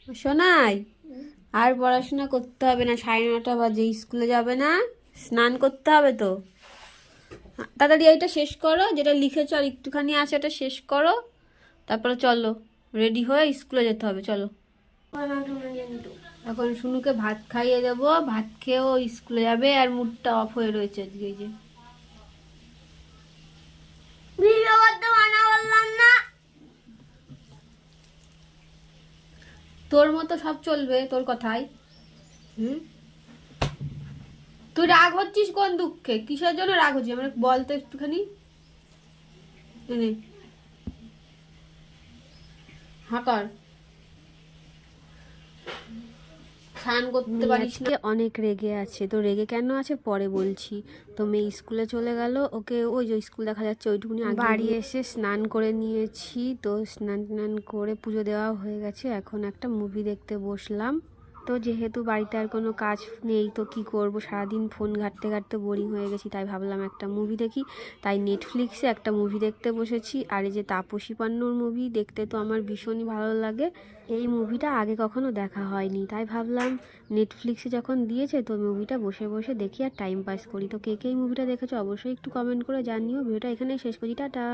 শোনাই, আর পড়াশোনা করতে হবে না, 9:30 বাজে, স্কুলে যাবে না? স্নান করতে হবে তো। তাড়াতাড়ি এইটা শেষ করো, যেটা লিখেছো আর একটুখানি আছে ওটা শেষ করো, তারপরে চলো রেডি হয়ে স্কুলে যেতে হবে, চলো। এখন শুনুকে ভাত খাইয়ে দেবো, ভাত খেয়েও স্কুলে যাবে, আর মুডটা অফ হয়ে রয়েছে আজকে। এই যে তোর মতো সব চলবে তোর কথাই। হুম, তুই রাগ হচ্ছিস কোন দুঃখে? কিসের জন্য রাগ হচ্ছিস আমার বল তো একটুখানি। এনে হাঁকার স্নান করতে পারিস না? অনেক রেগে আছে। তো রেগে কেন আছে পরে বলছি। তো মেয়ে স্কুলে চলে গেল, ওকে ওই যে স্কুল দেখা যাচ্ছে ওইটুকুনি আগে বাড়ি এসে স্নান করে নিয়েছি। তো স্নান টান করে পুজো দেওয়া হয়ে গেছে, এখন একটা মুভি দেখতে বসলাম। তো যেহেতু বাড়িতে আর কোনো কাজ নেই তো কি করব, সারাদিন ফোন ঘাঁটতে ঘাঁটতে বোরিং হয়ে গেছি, তাই ভাবলাম একটা মুভি দেখি। তাই নেটফ্লিক্সে একটা মুভি দেখতে বসেছি। আর এই যে তাপসী পান্নুর মুভি দেখতে তো আমার ভীষণই ভালো লাগে। এই মুভিটা আগে কখনো দেখা হয়নি, তাই ভাবলাম নেটফ্লিক্সে যখন দিয়েছে তো মুভিটা বসে বসে দেখি আর টাইম পাস করি। তো কে কে এই মুভিটা দেখেছো অবশ্যই একটু কমেন্ট করে জানিও। ভিডিওটা এখানেই শেষ করি, টাটা।